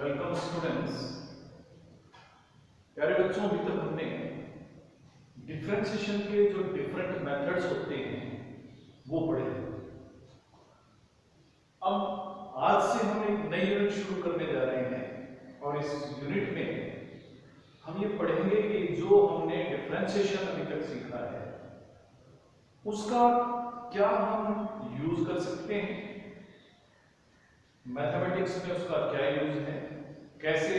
Welcome students. प्यारे बच्चों, अभी तक हमने डिफरेंशिएशन के जो डिफरेंट मेथड्स होते हैं वो पढ़े। अब आज से हम एक नई यूनिट शुरू करने जा रहे हैं और इस यूनिट में हम ये पढ़ेंगे कि जो हमने डिफरेंशिएशन अभी तक सीखा है उसका क्या हम यूज कर सकते हैं, मैथमेटिक्स में उसका क्या यूज है, कैसे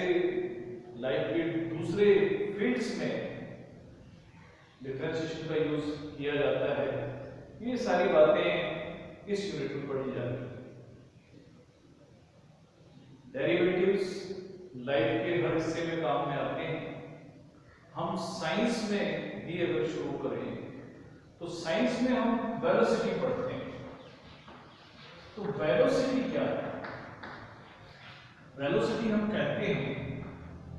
लाइफ के दूसरे फील्ड्स में डिफरेंशिएशन का यूज किया जाता है। ये सारी बातें इस यूनिट में पढ़ी जाती हैं। डेरिवेटिव्स लाइफ के हर हिस्से में काम में आते हैं। हम साइंस में भी अगर शुरू करें तो साइंस में हम वेलोसिटी पढ़ते हैं। तो वेलोसिटी क्या है? वेलोसिटी हम कहते हैं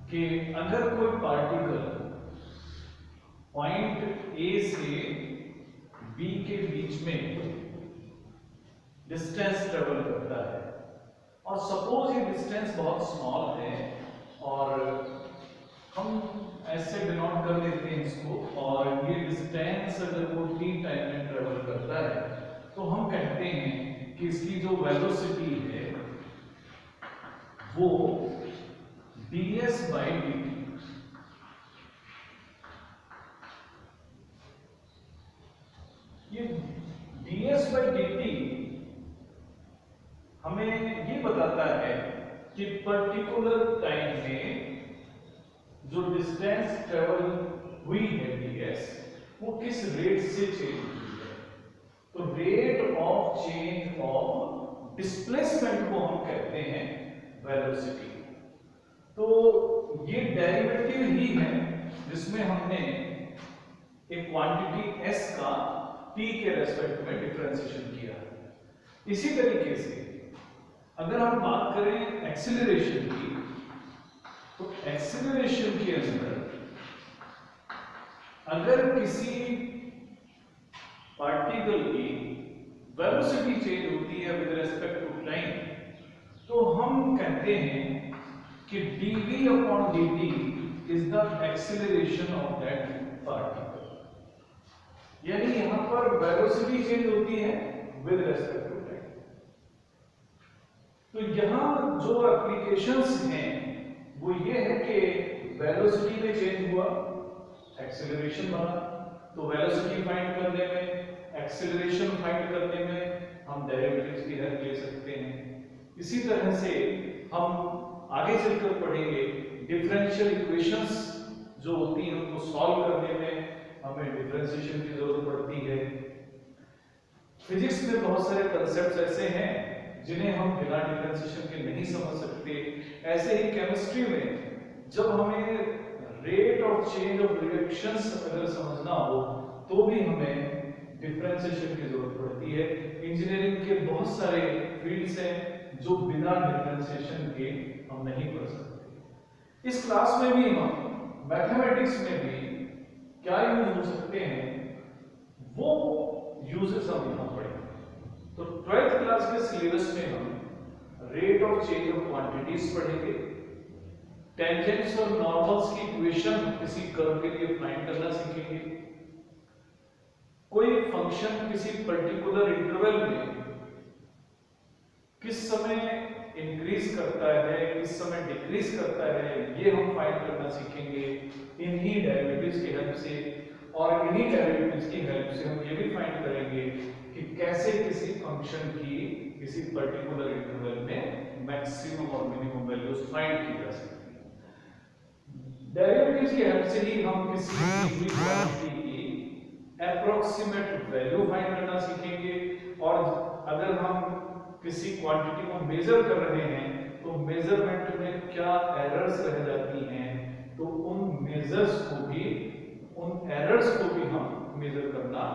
कि अगर कोई पार्टिकल पॉइंट ए से बी के बीच में डिस्टेंस ट्रेवल करता है और सपोज ये डिस्टेंस बहुत स्मॉल है और हम ऐसे डिनोट कर देते हैं इसको, और ये डिस्टेंस अगर वो t टाइम में ट्रेवल करता है तो हम कहते हैं कि इसकी जो वेलोसिटी है वो ds बाई dt। ये ds बाई dt हमें ये बताता है कि पर्टिकुलर टाइम में जो डिस्टेंस ट्रेवल हुई है ds वो किस रेट से चेंज हुई है। तो rate of change of displacement को हम कहते हैं वेलोसिटी। तो ये डेरिवेटिव ही है जिसमें हमने एक क्वांटिटी s का t के रेस्पेक्ट में डिफरेंशिएशन किया। इसी तरीके से अगर हम बात करें एक्सीलरेशन की, तो एक्सीलरेशन के अंदर अगर किसी पार्टिकल की वेलोसिटी चेंज होती है विद रेस्पेक्ट टू टाइम, तो हम कहते हैं कि dv upon dt is the acceleration of that particle. यानी यहां पर वेलोसिटी चेंज होती है विद रेस्पेक्ट टू टाइम। तो यहां जो एप्लीकेशंस हैं वो ये है कि वेलोसिटी में चेंज हुआ, एक्सीलरेशन बना, तो वेलोसिटी फाइंड करने में, एक्सीलरेशन फाइंड करने में हम डेरिवेटिव्स की हेल्प ले सकते हैं। इसी तरह से हम आगे चलकर पढ़ेंगे डिफरेंशियल इक्वेशंस जो होती हैं उनको सॉल्व करने में हमें डिफरेंशिएशन की जरूरत पड़ती है। फिजिक्स में बहुत सारे कंसेप्ट्स ऐसे हैं जिन्हें हम बिना डिफरेंशिएशन के नहीं समझ सकते। ऐसे ही केमिस्ट्री में जब हमें rate of change of reactions अगर समझना हो तो भी हमें डिफरेंशिएशन की जरूरत पड़ती है। इंजीनियरिंग के बहुत सारे फील्ड्स हैं जो बिना डिफरेंशिएशन के हम नहीं पढ़ सकते। इस क्लास में भी हम मैथमेटिक्स में भी क्या यूज हो सकते हैं वो यूजेस हम यहां पढ़ेंगे। तो 12th क्लास के सिलेबस में हम rate of change of quantities पढ़ेंगे, टेंजेंट्स और नॉर्मल्स की इक्वेशन किसी कर्व के लिए फाइंड करना सीखेंगे, कोई फंक्शन किसी पर्टिकुलर इंटरवल में किस समय इंक्रीज करता है, किस समय डिक्रीज करता है, ये हम फाइंड करना सीखेंगे इन्हीं डेरिवेटिव्स की हेल्प से। और इन्हीं डेरिवेटिव्स की हेल्प से हम ये भी फाइंड करेंगे कि कैसे किसी फंक्शन की किसी पर्टिकुलर इंटरवल में मैक्सिमम और मिनिमम वैल्यूज फाइंड की जा सकती है। डेरिवेटिव्स की हेल्प से ही हम किसी क्वांटिटी की एप्रोक्सीमेट वैल्यू फाइंड करना सीखेंगे। और अगर हम किसी क्वांटिटी को मेजर कर रहे हैं तो मेजरमेंट में क्या एरर्स रह जाती हैं, तो उन मेजर्स को भी, उन एरर्स को भी हम मेजर करना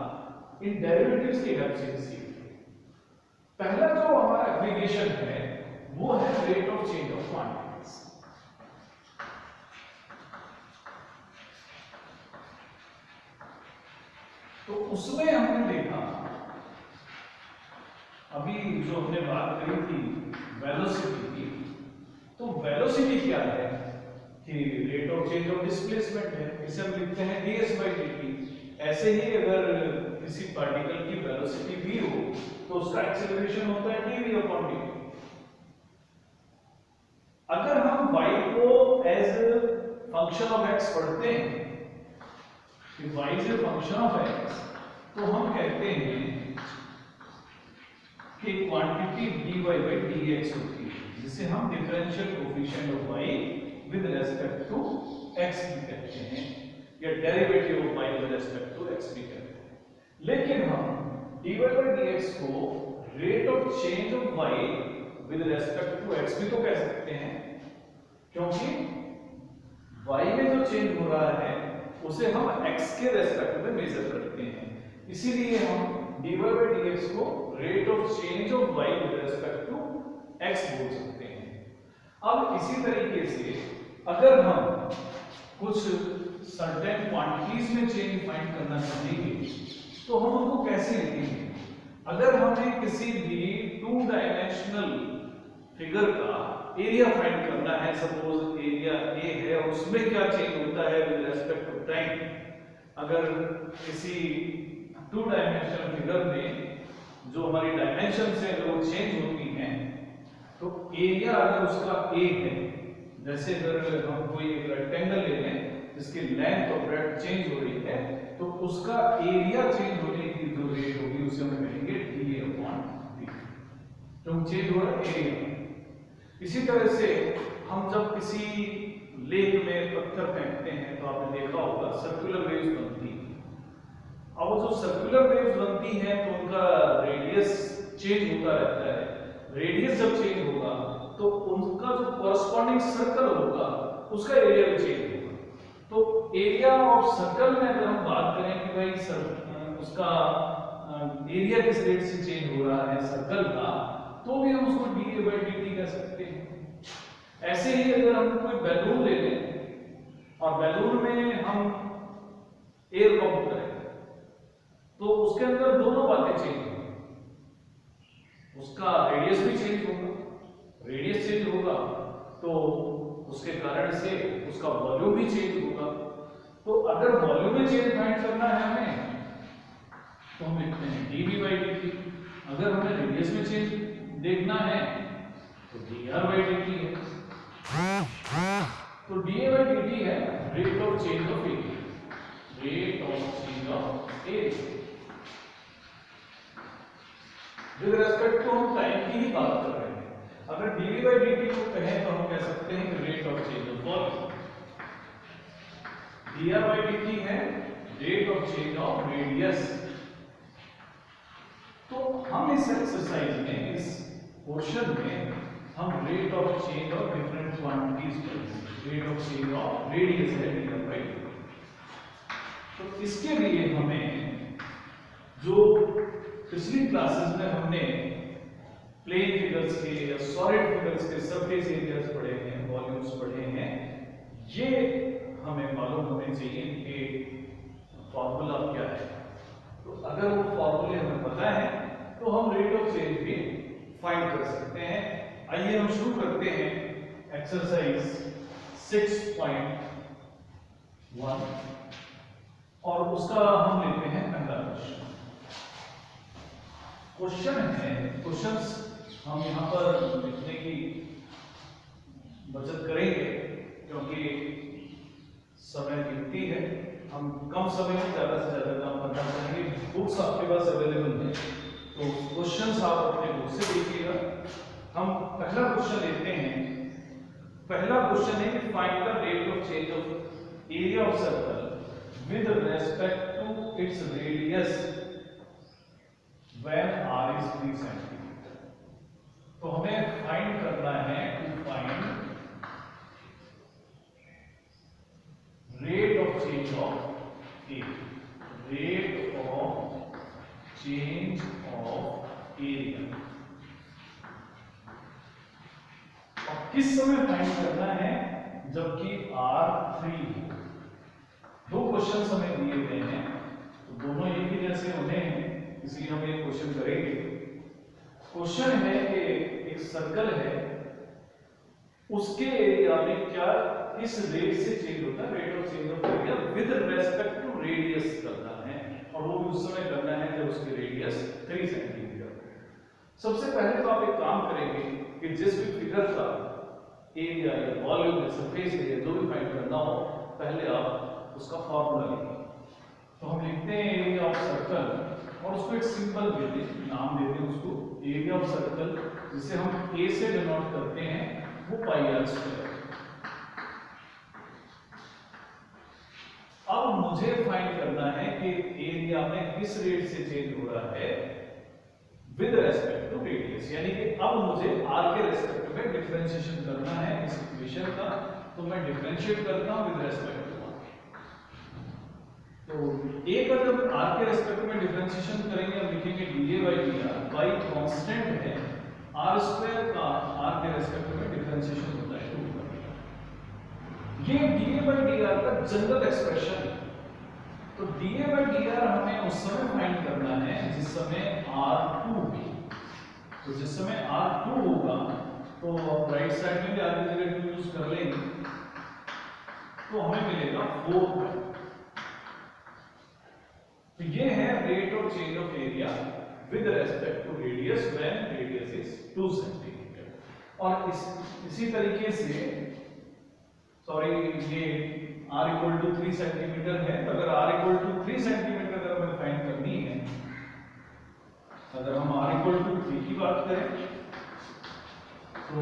इन डेरिवेटिव्स की हेल्प से सीखेंगे। पहला जो हमारा एप्लीकेशन है वो है rate of change of quantities. तो उसमें हमने देखा, अभी जो हमने बात करी थी वेलोसिटी की, तो वेलोसिटी क्या है कि rate of change of displacement है, इसे हम लिखते हैं ds/dt। ऐसे ही अगर किसी पार्टिकल की वेलोसिटी v हो तो उसका एक्सेलरेशन होता है dv/dt। अगर हम y को एज फंक्शन ऑफ x पढ़ते हैं कि y is a function of x, तो हम कहते हैं कि क्वांटिटी dy/dx होती है, जिसे हम differential coefficient of y with respect to x भी कहते हैं, या derivative of y with respect to x भी कहते हैं। लेकिन हम dy/dx को rate of change of y with respect to x भी तो कह सकते हैं, क्योंकि y में जो चेंज हो रहा है उसे हम x के रेस्पेक्ट में मेजर करते हैं, इसीलिए हम dy/dx को rate of change of y with respect to x बोल सकते हैं। अब इसी तरीके से अगर हम कुछ सर्टेन क्वांटिटीज में चेंज फाइंड करना चाहेंगे तो हम उनको कैसे लिखेंगे? अगर हमें किसी भी 2 डायमेंशनल फिगर का एरिया फाइंड करना है, सपोज एरिया ए है और उसमें क्या चेंज होता है विद रेस्पेक्ट टू टाइम, अगर किसी 2 डायमेंशनल फिगर में जो हमारी डायमेंशन है वो चेंज होती हैं, तो एरिया अगर उसका ए है, जैसे अगर हम कोई एक रेक्टेंगल ले लें जिसकी लेंथ और ब्रेड्थ चेंज हो रही है, तो उसका एरिया चेंज होने की जो रेट होगी उसे हम कहेंगे dA/d, तो चेंज हो रहा है एरिया। इसी तरह से हम जब किसी लेक में पत्थर फेंकते हैं तो आपने देखा होगा सर्कुलर वेव्स बनती हैं। अब वो जो सर्कुलर वेव्स बनती हैं तो उनका रेडियस चेंज होता रहता है, रेडियस जब चेंज होगा तो उनका जो कॉरस्पॉन्डिंग सर्कल होगा उसका एरिया भी चेंज होगा। तो एरिया ऑफ सर्कल में अगर हम बात करें कि भाई उसका एरिया किस रेट से चेंज हो रहा है सर्कल का, तो भी हम उसको dA/dt कह सकते हैं। ऐसे ही अगर हम कोई बैलून ले लें और बैलून में हम एयर पंप करें तो उसके अंदर दोनों बातें चेंज होंगी, उसका रेडियस भी चेंज होगा, रेडियस चेंज होगा तो उसके कारण से उसका वॉल्यूम भी चेंज होगा। तो अगर वॉल्यूम में चेंज फाइंड करना है हमें तो हम लिखते हैं dV/dt, अगर हमें रेडियस में चेंज देखना है तो dR/dt है। तो dA/dt है rate of change of area, rate of change of area. With respect to हम टाइम की ही बात कर रहे हैं, अगर dV/dt को कहें तो हम कह सकते हैं rate of change of volume, dR/dt है rate of change of radius. तो हम इस एक्सरसाइज में, इस पोर्शन में हम rate of change of different quantities पर, rate of change of radius है dR/dt। तो इसके लिए हमें जो पिछली क्लासेस में हमने प्लेन फिगर्स के या सॉलिड फिगर्स के सरफेस एरियाज पढ़े हैं, वॉल्यूम्स पढ़े हैं, ये हमें मालूम होने चाहिए कि फॉर्मूला क्या है। तो अगर वो फॉर्मूले हमें पता है तो हम रेट ऑफ चेंज भी फाइंड कर सकते हैं। आइए हम शुरू करते हैं एक्सरसाइज 6.1 और उसका हम लेते हैं पहला क्वेश्चन। क्वेश्चन है, क्वेश्चंस हम यहाँ पर लिखने की बचत करेंगे क्योंकि समय कीमती है, हम कम समय में ज्यादा से ज्यादा काम करना चाहेंगे। बुक्स आपके पास अवेलेबल है तो क्वेश्चंस आप अपने बुक से देखिएगा। हम पहला क्वेश्चन लेते हैं। पहला क्वेश्चन है कि find the rate of change of area of circle with respect to its radius when r is 3 cm। तो हमें फाइंड करना है, to find rate of change of area, rate of change of area. और किस समय find करना है? जबकि r3 हो। दो क्वेश्चन हमें दिए गए हैं तो दोनों एक ही जैसे होने हैं, इसलिए हम एक क्वेश्चन करेंगे। क्वेश्चन है कि एक सर्कल है उसके एरिया में क्या इस रेट से चेंज होता है, rate of change of area with respect to radius करना है, और वो भी उस समय करना है जब उसकी रेडियस 3 सेंटीमीटर। सबसे पहले तो आप एक काम करेंगे कि जिस भी फिगर का एरिया या वॉल्यूम या सरफेस एरिया जो भी फाइंड करना हो, पहले आप उसका फॉर्मूला लिखें। तो हम लिखते हैं एरिया ऑफ सर्कल, और उसको एक सिंपल नाम देते हैं उसको एरिया ऑफ सर्कल, जिसे हम ए से डिनोट करते हैं, वो पाई आर स्क्वायर। अब मुझे फाइंड करना है कि एरिया में किस रेट से चेंज हो रहा है विद रेस्पेक्ट टू रेडियस, यानी कि अब मुझे आर के रेस्पेक्ट में डिफरेंशिएशन करना है इस इक्वेशन का। तो मैं डिफरेंशिएट करता हूं विद रेस्पेक्ट टू आर। तो ए का जब आर के रेस्पेक्ट में डिफरेंशिएशन करेंगे, हम लिखेंगे dA by dr, y constant है, आर स्क्वायर का आर के रेस्पेक्ट में डिफरेंशिएशन होता है 2 का। ये dA by dr का जनरल एक्सप्रेशन है। तो dA by dr हमें उस समय फाइंड करना है जिस समय r2 भी, तो जिस समय r2 होगा तो राइट साइड में भी आगे जगह 2 यूज कर लेंगे, तो हमें मिलेगा 4। तो ये है rate of change of area with respect to radius when radius is 2 centimetre. और इसी तरीके से ये r इक्वल टू 3 सेंटीमीटर है। तो अगर r इक्वल टू 3 सेंटीमीटर अगर हमें फाइंड करनी है, अगर हम r इक्वल टू 3 की बात करें तो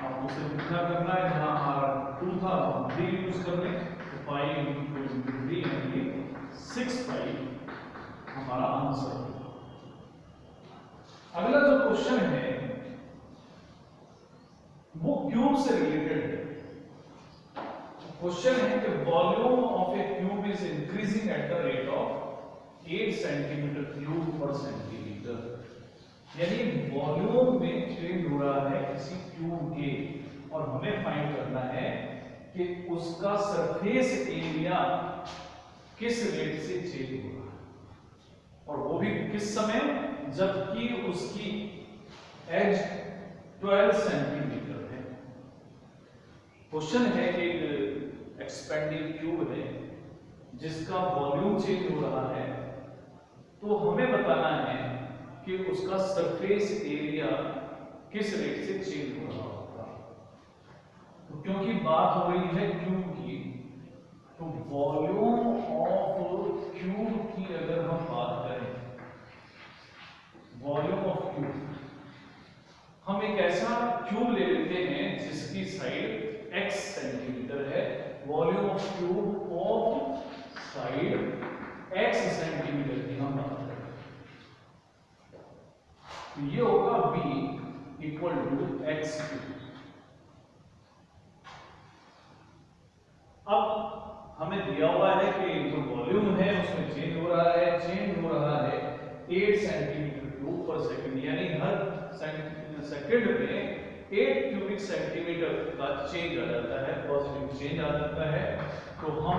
आपको सिर्फ इतना करना है, जहां r2 था हम 3 यूज कर लें, तो पाई इनटू 3 यानी 6 पाई हमारा आंसर होगा। अगला जो क्वेश्चन है वो क्यूब से रिलेटेड है। क्वेश्चन है कि volume of A cube is increasing at the rate of 8 centimetre cube पर सेंटीमीटर, यानी वॉल्यूम में चेंज हो रहा है किसी क्यूब के, और हमें फाइंड करना है कि उसका सरफेस एरिया किस रेट से चेंज हो रहा है, और वो भी किस समय, जबकि उसकी एज 12 सेंटीमीटर है। क्वेश्चन है कि एक एक्सपेंडिंग क्यूब है जिसका वॉल्यूम चेंज हो रहा है, तो हमें बताना है कि उसका सरफेस एरिया किस रेट से चेंज हो रहा होगा। तो क्योंकि बात हो रही है क्यूब की, तो वॉल्यूम ऑफ क्यूब की अगर हम बात करें, वॉल्यूम ऑफ क्यूब, हम एक ऐसा क्यूब ले लेते हैं जिसकी साइड x सेंटीमीटर है, volume of cube of side x centimetre की हम बात करें, तो ये होगा v equal to x cube. अब हमें दिया हुआ है कि जो वॉल्यूम है उसमें चेंज हो रहा है 8 सेंटीमीटर क्यूब पर सेकंड, यानी हर सेकंड में 8 क्यूबिक सेंटीमीटर का चेंज आ जाता है, पॉजिटिव चेंज आ जाता है। तो हम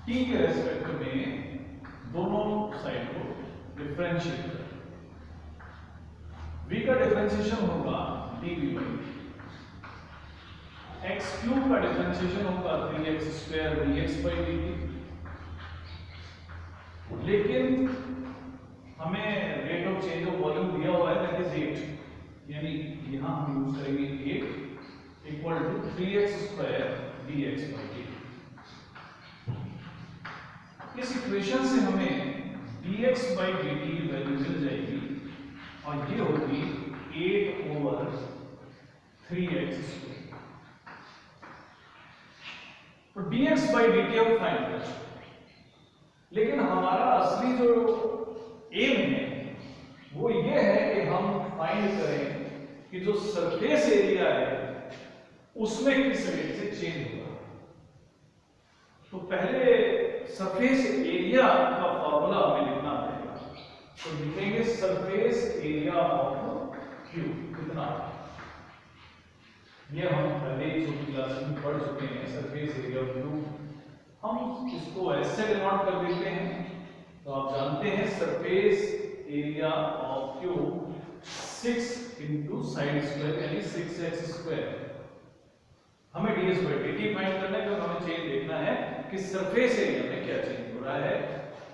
t के रेस्पेक्ट में दोनों साइड को डिफरेंशिएट करें। v का डिफरेंशिएशन होगा dv बाई x क्यूब का डिफरेंशिएशन होगा 3x square dx by dt। लेकिन हमें rate of change of volume दिया हुआ है दैट इज 8, यानी यहां हम यूज करेंगे 8 equal to 3x square dx by dt। इस इक्वेशन से हमें dx बाई dt की वैल्यू मिल जाएगी, और ये होगी 8 ओवर 3x स्क्वायर। तो dx by dt हम फाइंड करें, लेकिन हमारा असली जो एम है वो ये है कि हम फाइंड करें कि जो सरफेस एरिया है उसमें किस रेट से चेंज होगा। तो पहले सरफेस एरिया का फॉर्मूला हमें लिखना पड़ेगा। तो लिखेंगे सरफेस एरिया ऑफ क्यूब कितना, ये हम पहले ही छोटी क्लास में पढ़ चुके हैं। सरफेस एरिया ऑफ क्यूब हम इसको ऐसे डिनोट कर देते हैं। तो आप जानते हैं surface area of cube 6 into side square यानी 6x²। हमें ds बाई dt फाइंड करना है क्योंकि हमें चेंज देखना है कि सरफेस एरिया में क्या चेंज हो रहा है।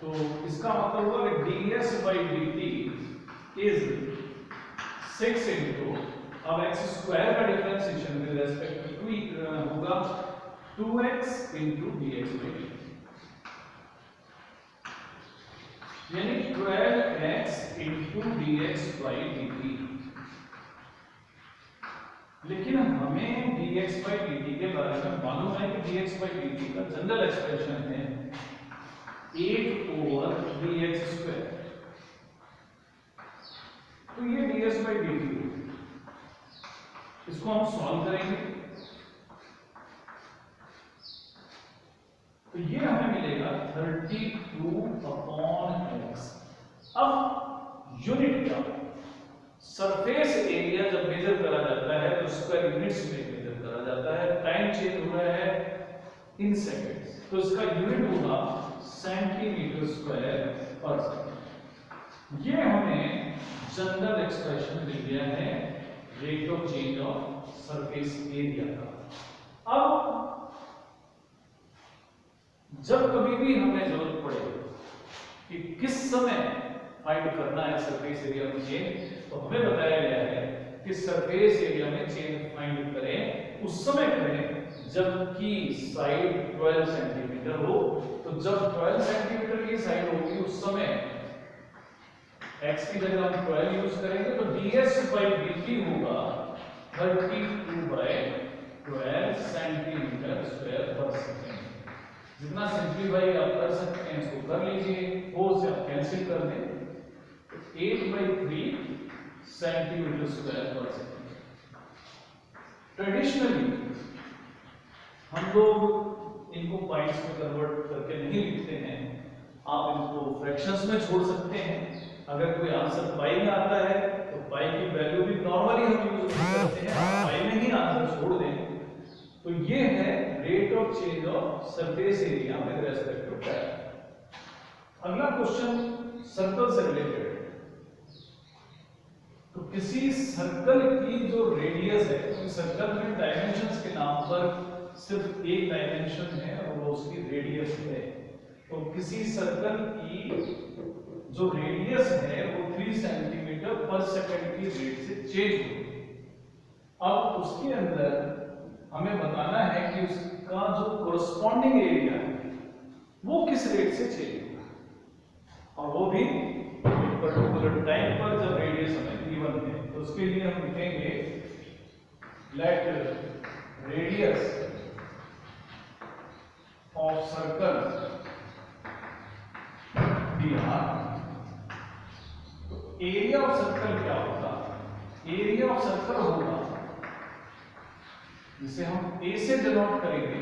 तो इसका मतलब हुआ कि ds by dt is 6 into, अब x² का डिफरेंशिएशन विद रेस्पेक्ट टू होगा 2x into dx by dt, यानी 12x into dx by dt। लेकिन हमें dx बाई dt के बारे में मालूम है कि dx बाई dt का जनरल एक्सप्रेशन है 8/dx²। तो ये ds बाई dt, इसको हम सॉल्व करेंगे तो ये हमें मिलेगा 32/x। अब यूनिट क्या, सरफेस एरिया जब मेजर करा जाता है तो स्क्वायर यूनिट्स में मेजर करा जाता है। टाइम चेंज हो रहा है इन सेकंड्स, तो इसका यूनिट होगा सेंटीमीटर स्क्वायर पर सेकंड। ये हमें जनरल एक्सप्रेशन मिल गया है rate of change of surface area का। अब जब कभी भी हमें जरूरत पड़े कि किस समय फाइंड करना है सरफेस एरिया में चेंज, तो हमें बताया गया है कि सरफेस एरिया में चेंज फाइंड करें उस समय करें जबकि साइड 12 सेंटीमीटर हो। तो जब 12 सेंटीमीटर की साइड होगी उस समय x की जगह हम 12 यूज करेंगे तो ds बाई dt होगा 32/12 सेंटीमीटर स्क्वायर पर सेकंड। जितना सिंपलीफाई आप कर सकते हैं इसको कर लीजिए, 4 से आप कैंसिल कर दें तो 8/3 सेंटीमीटर स्क्वायर पर सेकंड। ट्रेडिशनली हम लोग इनको पाइट्स में कन्वर्ट करके नहीं लिखते हैं, आप इनको फ्रैक्शंस में छोड़ सकते हैं। अगर कोई आंसर पाई में आता है तो पाई की वैल्यू भी नॉर्मली हम यूज करते हैं, आप पाई में ही आंसर छोड़ दें। तो ये है rate of change of surface area with respect to time. अगला क्वेश्चन सर्कल से रिलेटेड है। तो किसी सर्कल की जो रेडियस है, तो सर्कल में डायमेंशंस के नाम पर सिर्फ एक डायमेंशन है और वो उसकी रेडियस है। तो किसी सर्कल की जो रेडियस है वो 3 सेंटीमीटर पर सेकंड की रेट से चेंज होगी। अब उसके अंदर हमें बताना है कि उसका जो कोरस्पॉन्डिंग एरिया है वो किस रेट से चेंज होगा, और वो भी पर्टिकुलर टाइम पर जब रेडियस हमें गिवन है। तो उसके लिए हम लिखेंगे let radius of circle dr। तो एरिया ऑफ सर्कल क्या होगा, एरिया ऑफ सर्कल होगा जिसे हम a से डिनोट करेंगे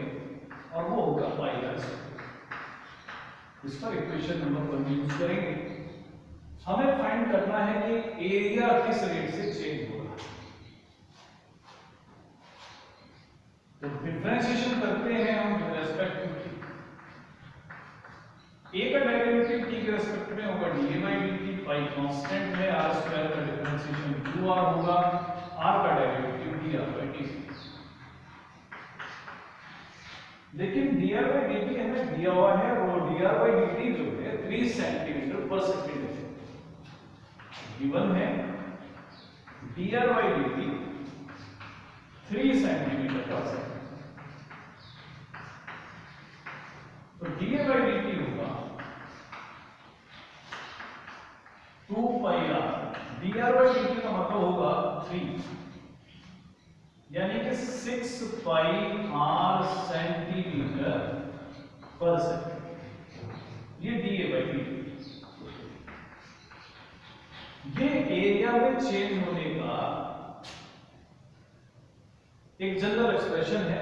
और वो होगा πr²। इस पर इक्वेशन नंबर 1 यूज करेंगे। हमें फाइंड करना है कि एरिया किस रेट से चेंज हो रहा है। तो डिफरेंशिएशन करते हैं हम with respect to t। a का डेरिवेटिव t के रिस्पेक्ट में होगा dA by dt, pi constant है, r² का डिफरेंशिएशन 2r होगा, r का डेरिवेटिव dr बाई dt। लेकिन dr बाई dt हमें दिया हुआ है और dr बाई dt जो है 3 सेंटीमीटर पर सेकंड है गिवन है। dr बाई dt 3 सेंटीमीटर पर सेकंड, तो dA बाई dt होगा 2πr। dr बाई dt का मतलब होगा 3, यानी कि 6πr सेंटीमीटर पर सेकंड। ये dA बाई dt। ये एरिया में चेंज होने का एक जनरल एक्सप्रेशन है।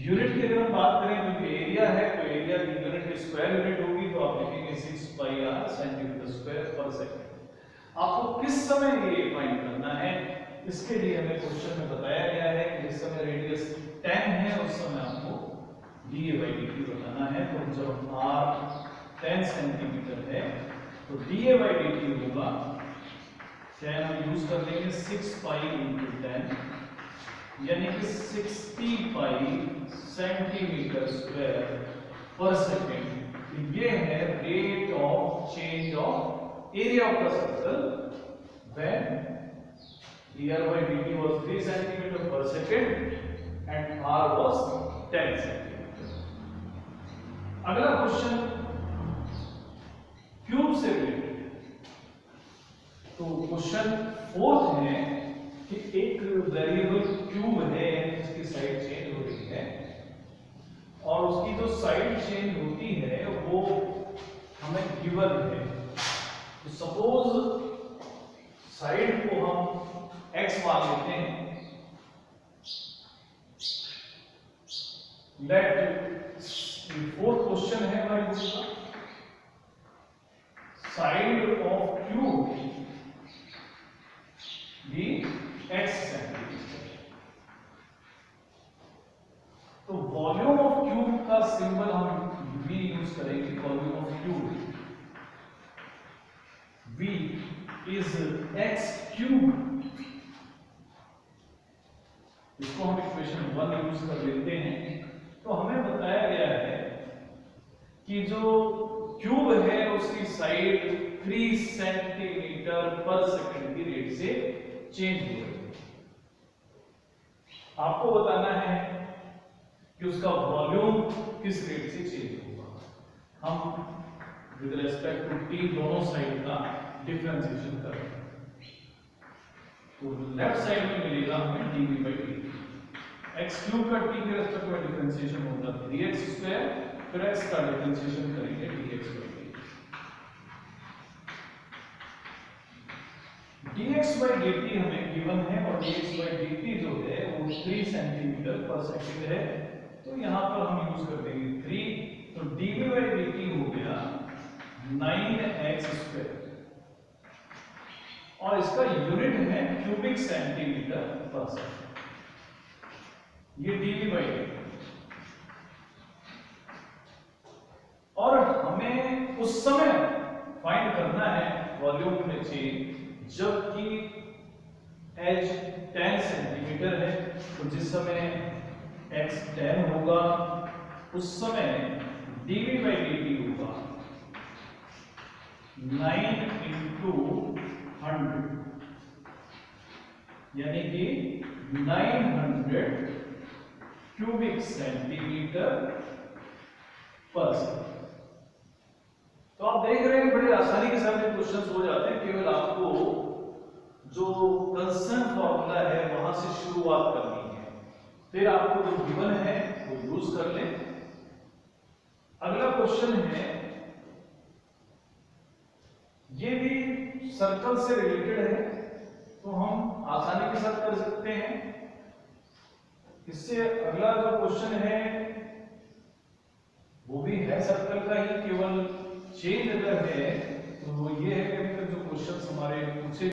यूनिट की अगर हम बात करें क्योंकि एरिया है तो एरिया की यूनिट स्क्वायर यूनिट होगी, तो आप लिखेंगे 6πr सेंटीमीटर स्क्वायर पर सेकंड। आपको किस समय ये फाइंड करना है, इसके लिए हमें क्वेश्चन में बताया गया है कि जिस समय रेडियस 10 है उस समय आपको dA बाई dt बताना है। तो जब r 10 सेंटीमीटर है तो dA बाई dt होगा 10 हम यूज कर लेंगे 6 पाई इंटू 10 यानी कि 60 पाई सेंटीमीटर स्क्वायर पर सेकेंड। ये है rate of change of area of the circle when dr by dt was 3 centimeter per second and r was 10 centimeter। अगला क्वेश्चन क्यूब से रिलेटेड। तो क्वेश्चन फोर्थ है कि एक वेरिएबल क्यूब है जिसकी साइड चेंज हो रही है और उसकी जो साइड चेंज होती है वो हमें गिवन है। तो सपोज साइड को हम x मान लेते हैं। लेट फोर्थ क्वेश्चन है हमारे बुक का, साइड ऑफ क्यूब भी x सेंटीमीटर। तो वॉल्यूम ऑफ क्यूब का सिंबल हम v यूज करेंगे। Volume of cube v is x cube. इसको हम इक्वेशन 1 यूज कर लेते हैं। तो हमें बताया गया है कि जो क्यूब है उसकी साइड 3 सेंटीमीटर पर सेकंड की रेट से चेंज हो रही है। आपको बताना है कि उसका वॉल्यूम किस रेट से चेंज होगा। हम विद रेस्पेक्ट टू टी दोनों साइड का डिफरेंशिएशन करेंगे। तो लेफ्ट साइड में मिलेगा हमें dv by dt। x cube का t के रेस्पेक्ट में डिफरेंशिएशन होगा 3x स्क्वायर, फिर x का डिफरेंशिएशन करेंगे dx by dt। dx by dt हमें गिवन है और dx by dt जो है वो 3 सेंटीमीटर पर सेकंड है। तो यहां पर हम यूज कर देंगे 3। तो dv by dt हो गया 9x स्क्वायर और इसका यूनिट है क्यूबिक सेंटीमीटर पर सेकंड। ये dv by dt। और हमें उस समय फाइंड करना है वॉल्यूम में चेंज जबकि h 10 सेंटीमीटर है। तो जिस समय x 10 होगा उस समय dv by dt होगा 9 into 100 यानी कि 900 क्यूबिक सेंटीमीटर पर सेकंड। तो आप देख रहे हैं बड़े आसानी के साथ क्वेश्चंस हो जाते हैं। केवल आपको जो कंस्टेंट फॉर्मूला है वहां से शुरुआत करनी है, फिर आपको जो गिवन है वो यूज कर लें। अगला क्वेश्चन है, ये भी सर्कल से रिलेटेड है तो हम आसानी के साथ कर सकते हैं। इससे अगला जो क्वेश्चन है वो भी है सर्कल का ही, केवल चेंज अगर है तो वो ये है कि अभी तक जो क्वेश्चंस हमारे पूछे